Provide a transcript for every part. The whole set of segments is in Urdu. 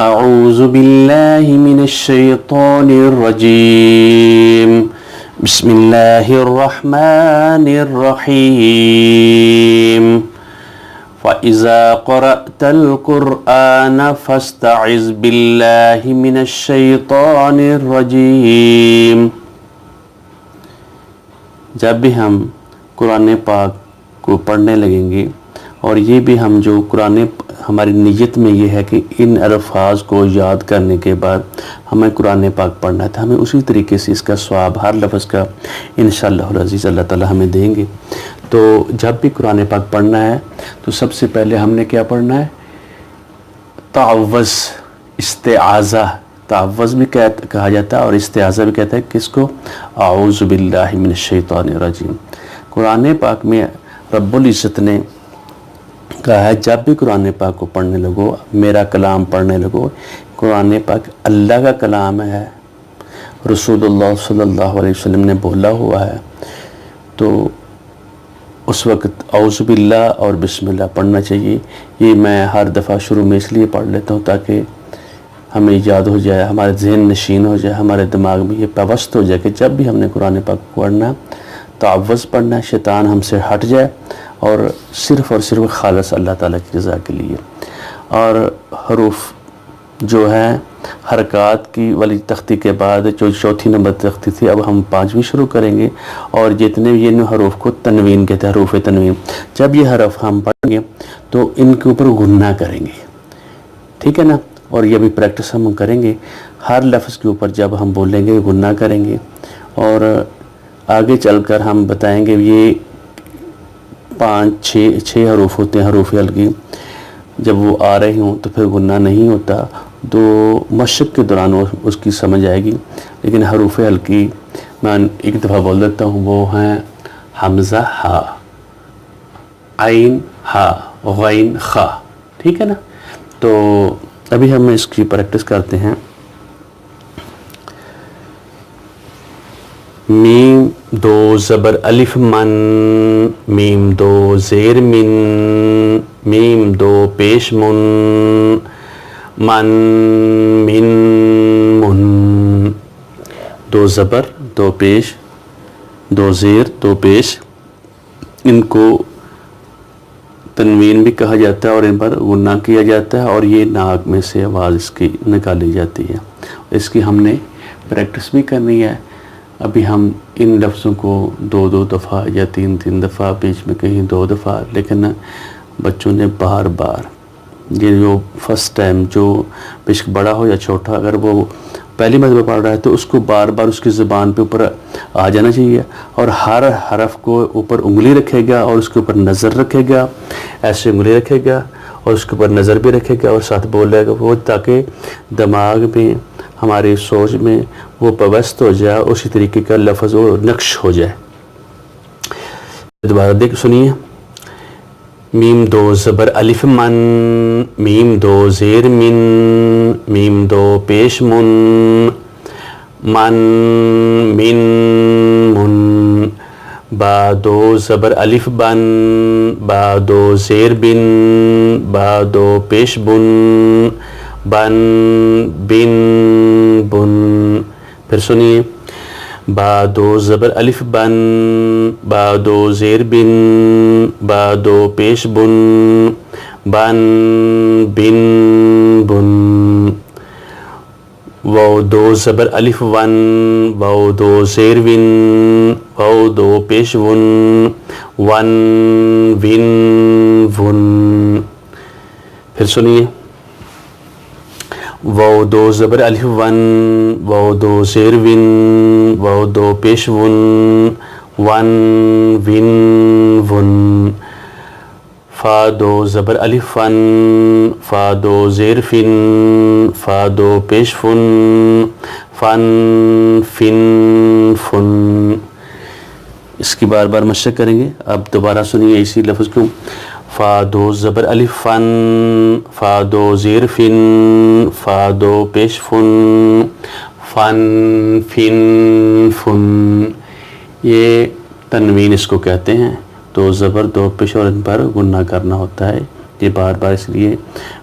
اعوذ باللہ من الشیطان الرجیم بسم اللہ الرحمن الرحیم فَإِذَا قَرَأْتَ الْقُرْآنَ فَاسْتَعِذْ بِاللَّهِ مِنَ الشَّيْطَانِ الرَّجِيمِ۔ جب بھی ہم قرآن پاک کو پڑھنے لگیں گے، اور یہ بھی ہم جو ہماری نیت میں یہ ہے کہ ان الفاظ کو یاد کرنے کے بعد ہمیں قرآن پاک پڑھنا ہے، تو ہمیں اسی طریقے سے اس کا ثواب ہر لفظ کا انشاءاللہ العزیز اللہ تعالی ہمیں دیں گے۔ تو جب بھی قرآن پاک پڑھنا ہے تو سب سے پہلے ہم نے کیا پڑھنا ہے؟ تعوذ، استعاذہ۔ تعوذ بھی کہا جاتا ہے اور استعاذہ بھی کہتا ہے، کس کو؟ اعوذ باللہ من الشیطان الرجیم۔ قرآن پاک میں رب العزت نے کہا ہے جب بھی قرآن پاک کو پڑھنے لگو، میرا کلام پڑھنے لگو، قرآن پاک اللہ کا کلام ہے، رسول اللہ صلی اللہ علیہ وسلم نے بولا ہوا ہے، تو اس وقت اعوذ باللہ اور بسم اللہ پڑھنا چاہیے۔ یہ میں ہر دفعہ شروع میں اس لیے پڑھ لیتا ہوں تاکہ ہمیں یاد ہو جائے، ہمارے ذہن نشین ہو جائے، ہمارے دماغ میں یہ پیوست ہو جائے کہ جب بھی ہم نے قرآن پاک پڑھنا، تعوذ پڑھنا، شیطان ہم سے ہٹ جائے اور صرف خالص اللہ تعالیٰ کی رضا کے لیے۔ اور حروف جو ہیں حرکات کی والی تختی کے بعد جو چوتھی نمبر تختی تھی، اب ہم پانچویں شروع کریں گے، اور جتنے یہ حروف کو تنوین کہتے ہیں، حروف تنوین۔ جب یہ حرف ہم پڑھیں گے تو ان کے اوپر غنہ کریں گے، ٹھیک ہے نا؟ اور یہ بھی پریکٹس ہم کریں گے، ہر لفظ کے اوپر جب ہم بولیں گے غنہ کریں گے، اور آگے چل کر ہم بتائیں گے یہ 5-6 حروف ہوتے ہیں حروف ہلکی، جب وہ آ رہے ہوں تو پھر غنہ نہیں ہوتا، تو مشق کے دوران اس کی سمجھ آئے گی۔ لیکن حروف ہلکی میں ایک دفعہ بول دیتا ہوں، وہ ہیں حمزہ ہا، عین ہا، غین خا، ٹھیک ہے نا؟ تو ابھی ہم اس کی پریکٹس کرتے ہیں۔ میم دو زبر الف من، میم دو زیر من، میم دو پیش من، من من من، دو زبر دو پیش، دو زیر دو پیش، ان کو تنوین بھی کہا جاتا ہے اور ان پر غنہ کیا جاتا ہے، اور یہ ناک میں سے آواز اس کی نکالی جاتی ہے۔ اس کی ہم نے پریکٹس بھی کرنی ہے۔ ابھی ہم ان لفظوں کو 2 دفعہ یا 3 دفعہ، بیچ میں کہیں 2 دفعہ، لیکن بچوں نے بار بار، یہ جو فرسٹ ٹائم جو بیشک بڑا ہو یا چھوٹا، اگر وہ پہلی مرتبہ پڑھ رہا ہے تو اس کو بار بار اس کی زبان پہ اوپر آ جانا چاہیے، اور ہر حرف کو اوپر انگلی رکھے گا اور اس کے اوپر نظر رکھے گا، ایسے انگلی رکھے گا اور اس کے اوپر نظر بھی رکھے گا اور ساتھ بولے گا وہ، تاکہ دماغ میں، ہماری سوچ میں وہ پیوست ہو جائے، اسی طریقے کا لفظ وہ نقش ہو جائے۔ دوبارہ دیکھ سنیے۔ میم دو زبر الف من، میم دو زیر من، میم دو پیش من، من من من، با دو زبر الف بن، با دو زیر بن، با دو پیش بن، بن بن بن۔ پھر سنیے۔ با دو زبر الف بن، با دو زیر بن، با دو پیش بن، بن بن بن۔ واو دو زبر الف ون، واو دو زیر ون، واو دو پیش ون، ون ون ون۔ پھر سنیے۔ واو دو زبر الف ون، واو دو زیر ون، واو دو پیش ون، ون ون ون۔ فا دو زبر الف فن، فا دو زیر فن، فا دو پیش فن، فن فن فن۔ اس کی بار بار مشق کریں گے۔ اب دوبارہ سنیے اسی لفظ کو۔ فا دو زبر الف فن، فا دو زیر فن، فا دو پیش فن، فن فن فن۔ یہ تنوین اس کو کہتے ہیں، دو زبر دو پیش اور ان پر غنہ کرنا ہوتا ہے، یہ بار بار اس لیے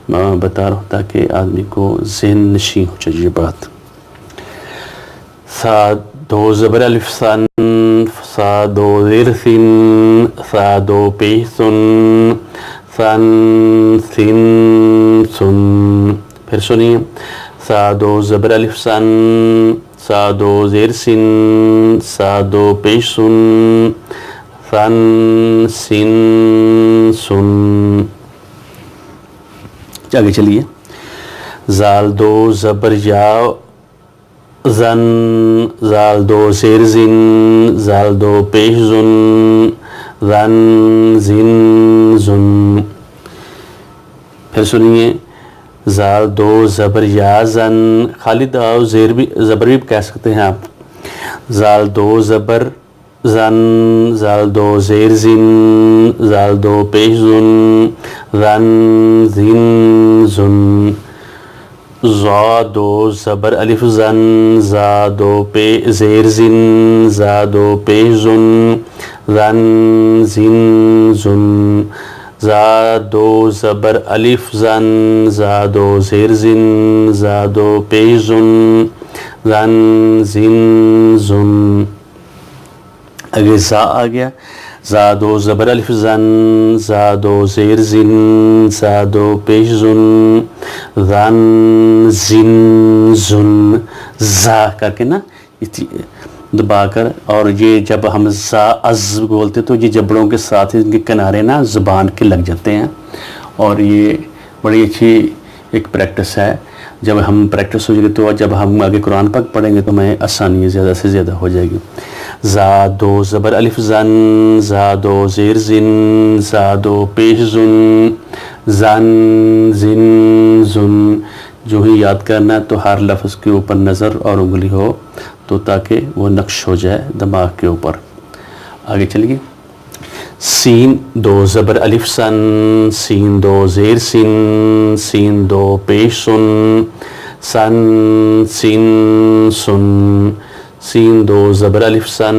بتا رہا ہوں تاکہ آدمی کو ذہن نشین ہو جائے یہ بات. سا دو زبر الف سن، سا دو زیر سن، سا دو پیش سن، سن سن سن. پھر سنیے، سا دو زبر الف سن، سا دو زیر سن، سا دو پیش سن، سن سن سن. آگے چلیے، زال دو زبر یا زن، زال دو زیر زن، زال دو پیش زن، زن زن زن. پھر سنیے، زال دو زبر یا زن، خالی دو زیر بھی زبر بھی کہہ سکتے ہیں آپ. زال دو زبر زن، زال دو زیر زن، زال دو پیش زن، زن زن زن. زا دو زبر الف زن، زا دو زیر زن، زا دو پیش زن، زن زن زن. زا دو زبر الف زن، زا دو زیر زن، زا دو پیش زن، زن زن زن. اگے زا آ گیا، زا دو زبر الف زن، زا دو زیر زن، زا دو پیش زن، زن زن زن. زا کر کے نا دبا کر، اور یہ جب ہم زا از بولتے تو یہ جبڑوں کے ساتھ ان کے کنارے نا زبان کے لگ جاتے ہیں، اور یہ بڑی اچھی ایک پریکٹس ہے. جب ہم پریکٹس ہو جائے گی تو جب ہم آگے قرآن پاک پڑھیں گے تو ہمیں آسانی زیادہ سے زیادہ ہو جائے گی. زا دو زبر الف زن، زا دو زیر زن، زا دو پیش زن، زن زن زن. جو ہی یاد کرنا ہے تو ہر لفظ کے اوپر نظر اور انگلی ہو تو تاکہ وہ نقش ہو جائے دماغ کے اوپر. آگے چلیے، سین دو زبر الف سن، سین دو زیر سن، سین دو پیش سن، سن سین سن. سین دو زبر الف سن،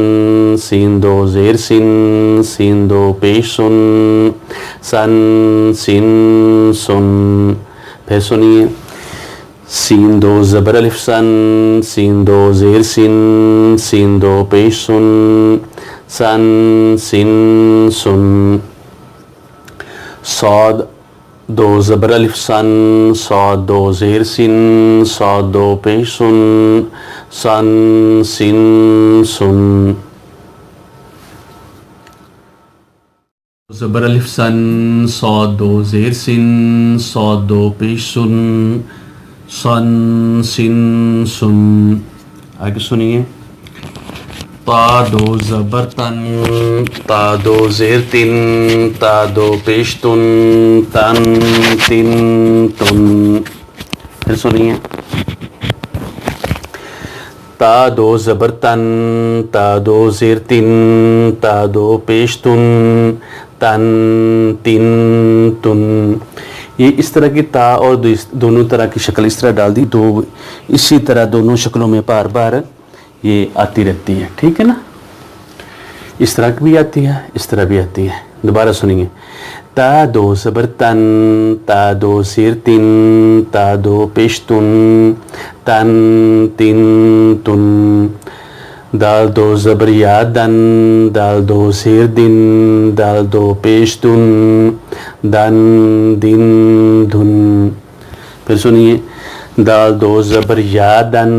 سین دو زیر سن، سین دو پیش سن، سن سین سن. پھر سنیے، سین دو زبر الف سن، سین دو زیر سن، سین دو پیش سن، سن سن سن. صاد دو زبر الف سن، صاد دو زیر سن، صاد دو پیش سن، سن سن سن. زبر الف سن، صاد دو زیر سن، صاد دو پیش سن، سن سن سن. آگے سنیے، تا دو زبر تن، تا دو زیر تن، تا دو پیش تن، تن تن تن. پھر سنیے، تا دو زبر تن، تا دو زیر تن، تا دو پیش تن، تن تن تن. یہ اس طرح کی تا اور دونوں طرح کی شکل اس طرح ڈال دی، دو اسی طرح دونوں شکلوں میں بار بار یہ آتی رہتی ہے. ٹھیک ہے نا، اس طرح بھی آتی ہے، اس طرح بھی آتی ہے. دوبارہ سنیے، تا دو زبر تن، تا دو زیر تن، تا دو پیش تن، تن تن تن. دال دو زبر یا دن، دال دو زیر دن، دال دو پیش دن، دن دن دھن. پھر سنیے، دال دو زبر یا دن،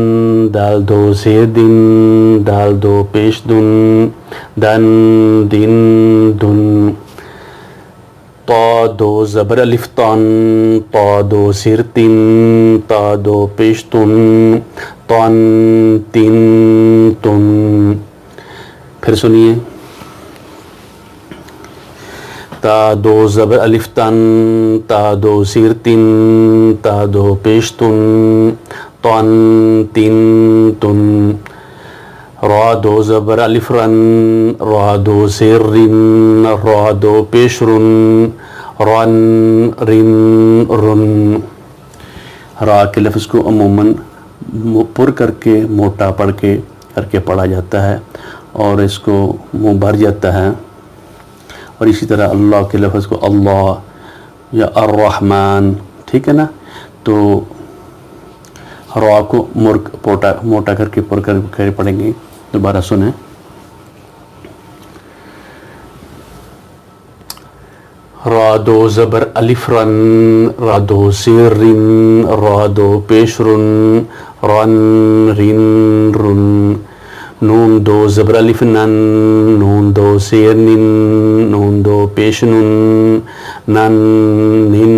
دال دو زیر دن، دال دو پیش دن، دن دن دھن. تا دو زبر الف تن، تا دو زیر تن، تا دو پیش تن، تن تن تن. پھر سنیے، تا دو زبر الف تن، تا دو زیر تن، تا دو پیش تن، تن تن تن. را دو زبر الف رن، را دو زیر رن، را دو پیش رن، رن رن رن. را کے لفظ کو عموماً پر کر کے موٹا پڑھ کے کر کے پڑھا جاتا ہے اور اس کو منہ بھر جاتا ہے. اور اسی طرح اللہ کے لفظ کو اللہ یا الرحمن، ٹھیک ہے نا. تو را کو موٹا کر کے پر کر پڑھیں گے. دوبارہ سنیں. را دو زبر الف رن، را دو زیر رن، را دو پیش رن، رن رن رن. نون دو زبر الف نن، نون دو زیر نن، نون دو پیش نن، نن نن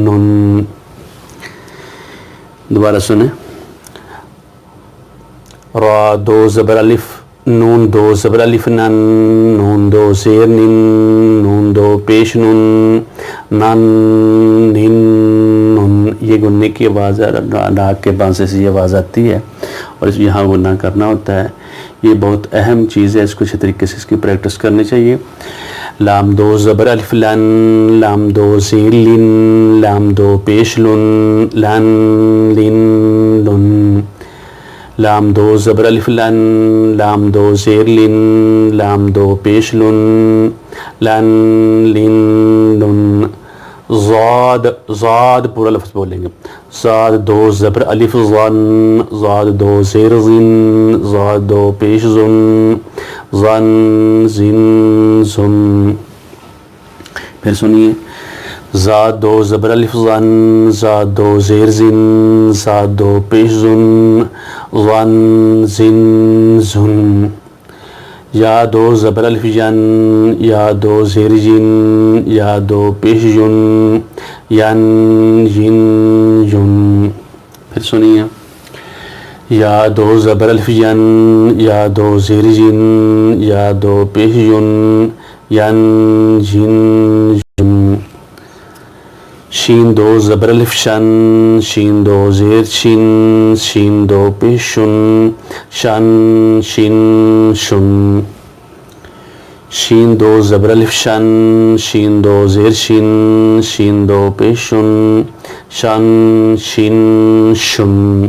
نن. دوبارہ سنیں. را دو زبر الف، نون دو زبر الف نن، نون دو زیر نن، نون دو پیش نن، نن نن نن. یہ گننے کی آواز ہے، ناک کے بانسے سے یہ آواز آتی ہے اور اس یہاں گننا کرنا ہوتا ہے. یہ بہت اہم چیز ہے، اس کو اچھے طریقے سے اس کی پریکٹس کرنی چاہیے. لام دو زبر الف لن، لام دو زیر لن، لام دو پیش لن، لن لن لن. لام دو زبر الف لن، لام دو زیر لن، لام دو پیش لن، لن لن لن. زاد، زاد پورا لفظ بولیں گے. زاد دو زبر الف زن، زاد دو زیر زن، زاد دو پیش زن، زن زن زن. پھر سنیے. زاد دو زبر الف زن، زاد دو زیر زن، زاد دو پیش زن، زن زن زن. یا دو زبر الف ین، یا دو زیر جن، یا دو پیش جن، ین ین ین. پھر سنیے. یا دو زبر الف ین، یا دو زیر جن، یا دو پیش جن، ین ین ین. شین دو زبر الف شن، شین دو زیر شن، شین دو پیش شن، شن شن شن. شین دو زبر الف شن، شین دو زیر شن، شین دو پیش شن، شن شن شن.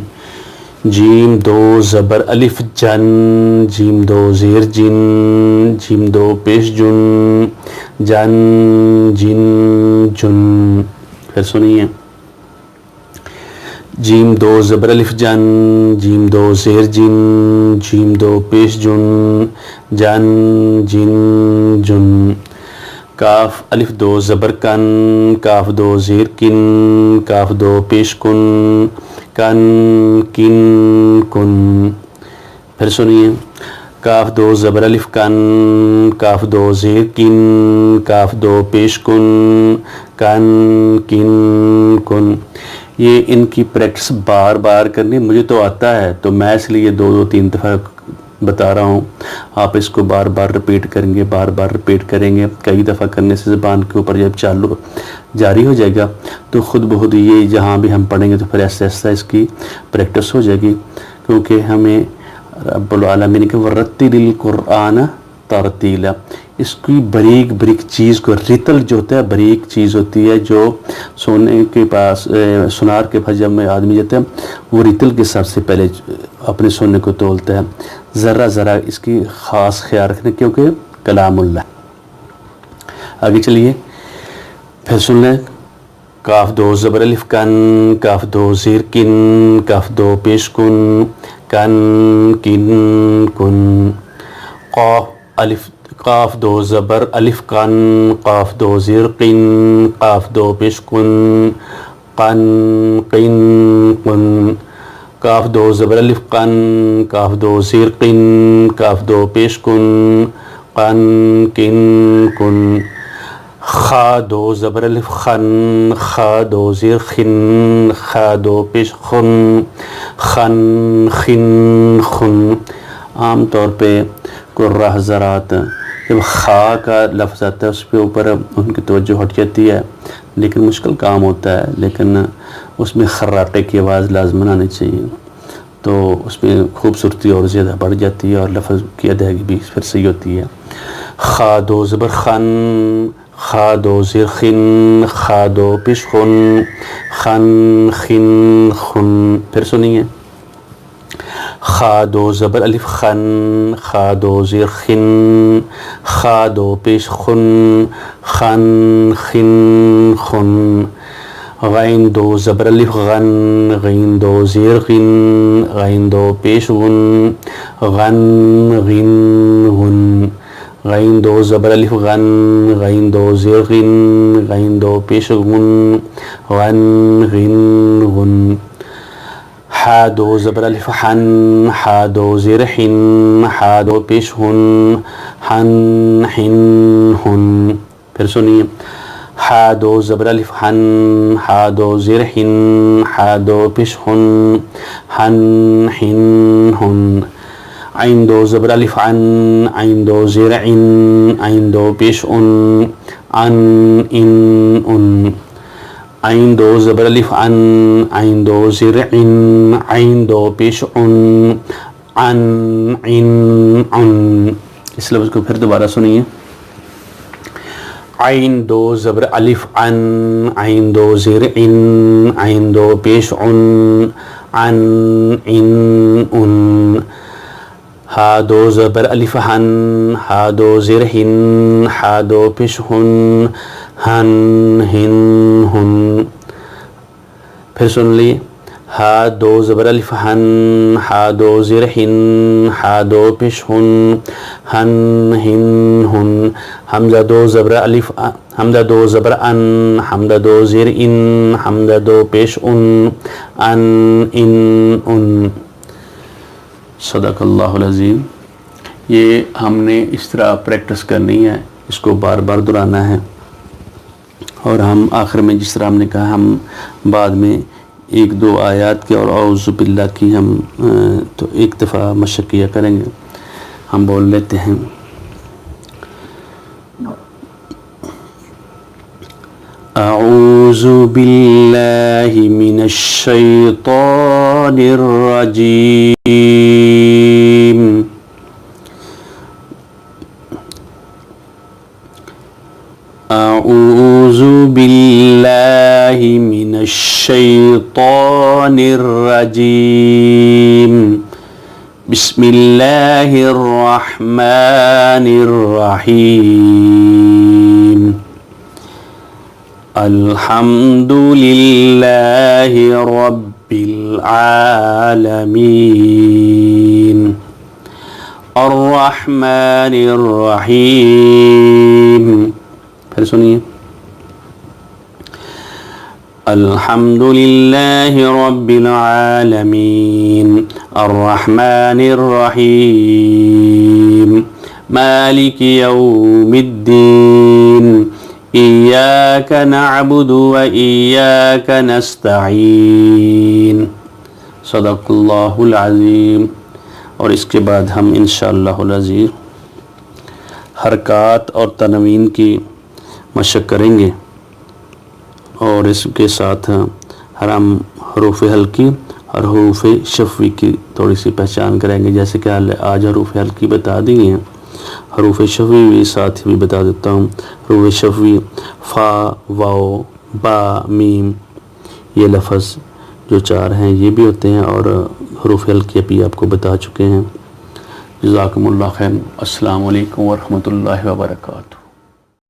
جیم دو زبر الف جن، جیم دو زیر جن، جیم دو پیش جن، جن جن جن. پھر سنیے. جیم دو زبر الف جن، جیم دو زیر جن، جیم دو پیش جن، جن جن جن. کاف الف دو زبر کن، کاف دو زیر کن، کاف دو پیش کن، کن کن کن. پھر سنیے. کاف دو زبر الف کن، کاف دو زیر کن، کاف دو پیش کن، کن کن کن. یہ ان کی پریکٹس بار بار کرنی. مجھے تو آتا ہے تو میں اس لیے دو تین دفعہ بتا رہا ہوں. آپ اس کو بار بار رپیٹ کریں گے، بار بار رپیٹ کریں گے. کئی دفعہ کرنے سے زبان کے اوپر جب جاری ہو جائے گا تو خود بخود یہ جہاں بھی ہم پڑھیں گے تو پھر ایسا ایسا اس کی پریکٹس ہو جائے گی. کیونکہ ہمیں رب العالمین کے ورتل القرآن ترتیلا، اس کی بریک بریک چیز کو، رتل جو ہوتا ہے بریک چیز ہوتی ہے جو سونے کے پاس سونار کے پاس جب میں آدمی جاتا ہے وہ رتل کے سب سے پہلے اپنے سونے کو تولتا ہے. ذرا ذرا اس کی خاص خیال رکھنا کیونکہ کلام اللہ. آگے چلیے پھر سن لیں. کاف دو زبر الف کن، کاف دو زیر کن، کاف دو پیش کن، کن کن کن. قاف دو زبر الف کن، قاف دو زیر قن، قاف دو پیش کن، قن قن قن. کاف دو زبر الف قن، کاف دو زیر قن، کاف دو پیش کن، قن کن کن. خا دو زبر الف خن، خا دو زیر خن، خا دو پیش خن، خن خن خن. عام طور پہ قراء حضرات جب خا کا لفظ آتا ہے اس پہ اوپر ان کی توجہ ہٹ جاتی ہے، لیکن مشکل کام ہوتا ہے، لیکن اس میں خراٹے کی آواز لازماً آنی چاہیے تو اس میں خوبصورتی اور زیادہ بڑھ جاتی ہے اور لفظ کی ادائیگی بھی پھر صحیح ہوتی ہے. خا دو زبر خن، خا دو زیر خن، خا دو پیش خن، خن خن خن. پھر سنیے. خا دو زبر الف خن، خا دو زیر خن، خا دو پیش خن، خن خن خن، غین دو زبر الف غن، غین دو زیر غن، غین دو پیش غن، غن غن غن، غین دو زبر الف غن، غین دو زیر غن، غین دو پیش غن، غن غن غن، حا دو زبر الف حن، حا دو زیر حن، حا دو پیش ہن، حن حن ہن، پھر سنیے، حا دو زبر الف حن، حا دو زیر حن، حا دو پیش ہن، حن حن ہن، عین دو زبر الف عن، عین دو زیر عن، عین دو پیش ان، عن ان ان، عین دو زبر الف عن، عین دو زیر عن، عین دو پیش ان، عن عن عن، اس لفظ کو پھر دوبارہ سنیے، عین دو زبر الف عن، عین دو زیر عن، عین دو پیش عن، عن عن ان، ہا دو زبر الف ہن، ہا دو زیر ہن، ہا دو پیش ہن، ہن ہن ہن، پھر سن لی، ہا دو زبر الف ہن، ہا دو زیر ہن، ہا دو پیش ہن، ہن ہن ہن، حمزہ دو زبر الف، حمزہ دو زبر ان، حمزہ دو زیر ان، حمزہ دو پیش ان، ان ان، صدق اللہ العظیم۔ یہ ہم نے اس طرح پریکٹس کرنی ہے، اس کو بار بار دہرانا ہے، اور ہم آخر میں جس طرح ہم نے کہا، ہم بعد میں ایک دو آیات کی اور اعوذ باللہ کی ہم تو ایک دفعہ مشق کیا کریں گے۔ ہم بول لیتے ہیں، اعوذ باللہ من الشیطان الرجیم، اعوذ باللہ من الشیطان الرجیم، بسم اللہ الرحمن الرحیم، الحمد للہ رب العالمین، الرحمن الرحیم، پھر سنیے، الحمد للہ رب العالمین، الرحمن الرحیم، مالک یوم الدین، ایاک نعبد و ایاک نستعین، صدق اللہ العظیم۔ اور اس کے بعد ہم انشاءاللہ العزیز حرکات اور تنوین کی مشق کریں گے، اور اس کے ساتھ ہم حروف حلقی اور حروف شفوی کی تھوڑی سی پہچان کریں گے، جیسے کہ آج حروف حلقی بتا دی ہیں، حروف شفوی بھی ساتھ بھی بتا دیتا ہوں۔ حروف شفوی فا، واو، با، میم، یہ لفظ جو چار ہیں یہ بھی ہوتے ہیں، اور حروف حلقی بھی آپ کو بتا چکے ہیں۔ جزاکم اللہ خیر، السلام علیکم ورحمۃ اللہ وبرکاتہ۔